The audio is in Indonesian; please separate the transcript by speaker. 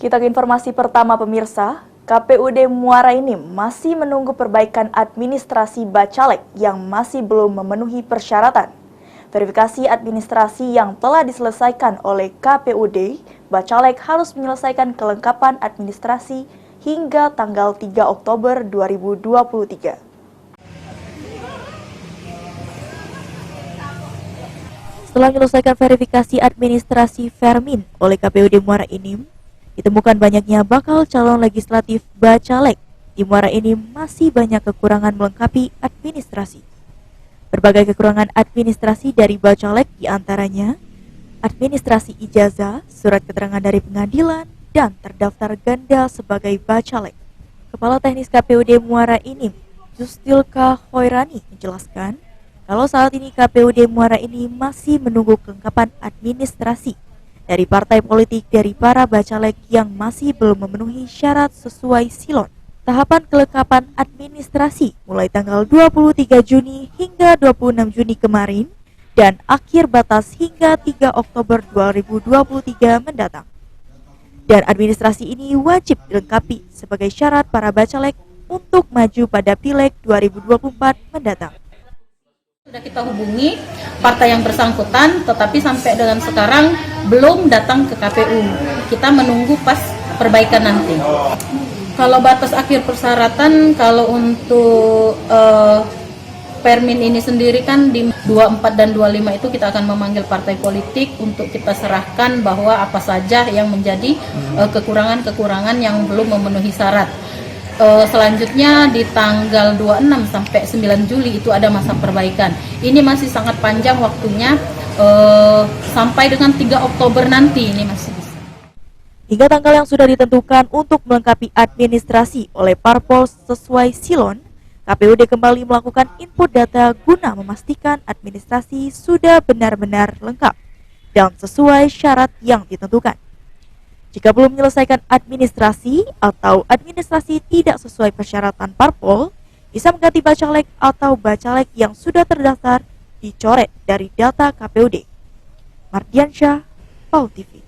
Speaker 1: Kita ke informasi pertama pemirsa, KPUD Muara Enim masih menunggu perbaikan administrasi Bacalek yang masih belum memenuhi persyaratan. Verifikasi administrasi yang telah diselesaikan oleh KPUD, Bacalek harus menyelesaikan kelengkapan administrasi hingga tanggal 3 Oktober 2023. Setelah menyelesaikan verifikasi administrasi Vermin oleh KPUD Muara Enim, ditemukan banyaknya bakal calon legislatif Bacalek di Muara Enim masih banyak kekurangan melengkapi administrasi. Berbagai kekurangan administrasi dari Bacalek diantaranya administrasi ijazah, surat keterangan dari pengadilan, dan terdaftar ganda sebagai Bacalek. Kepala Teknis KPUD Muara Enim, Justilka Hoirani menjelaskan kalau saat ini KPUD Muara Enim masih menunggu kelengkapan administrasi dari partai politik dari para Bacalek yang masih belum memenuhi syarat sesuai silon. Tahapan kelengkapan administrasi mulai tanggal 23 Juni hingga 26 Juni kemarin dan akhir batas hingga 3 Oktober 2023 mendatang. Dan administrasi ini wajib dilengkapi sebagai syarat para Bacalek untuk maju pada Pileg 2024 mendatang.
Speaker 2: Sudah kita hubungi partai yang bersangkutan, tetapi sampai dengan sekarang belum datang ke KPU. Kita menunggu pas perbaikan nanti. Kalau batas akhir persyaratan, kalau untuk Permin ini sendiri kan di 24 dan 25 itu kita akan memanggil partai politik untuk kita serahkan bahwa apa saja yang menjadi kekurangan-kekurangan yang belum memenuhi syarat. Selanjutnya di tanggal 26 sampai 9 Juli itu ada masa perbaikan. Ini masih sangat panjang waktunya, sampai dengan 3 Oktober nanti ini masih bisa.
Speaker 1: Hingga tanggal yang sudah ditentukan untuk melengkapi administrasi oleh parpol sesuai silon, KPUD kembali melakukan input data guna memastikan administrasi sudah benar-benar lengkap dan sesuai syarat yang ditentukan. Jika belum menyelesaikan administrasi atau administrasi tidak sesuai persyaratan parpol, bisa mengganti Bacalek atau Bacalek yang sudah terdaftar dicoret dari data KPUD. Mardiansyah, PAU TV.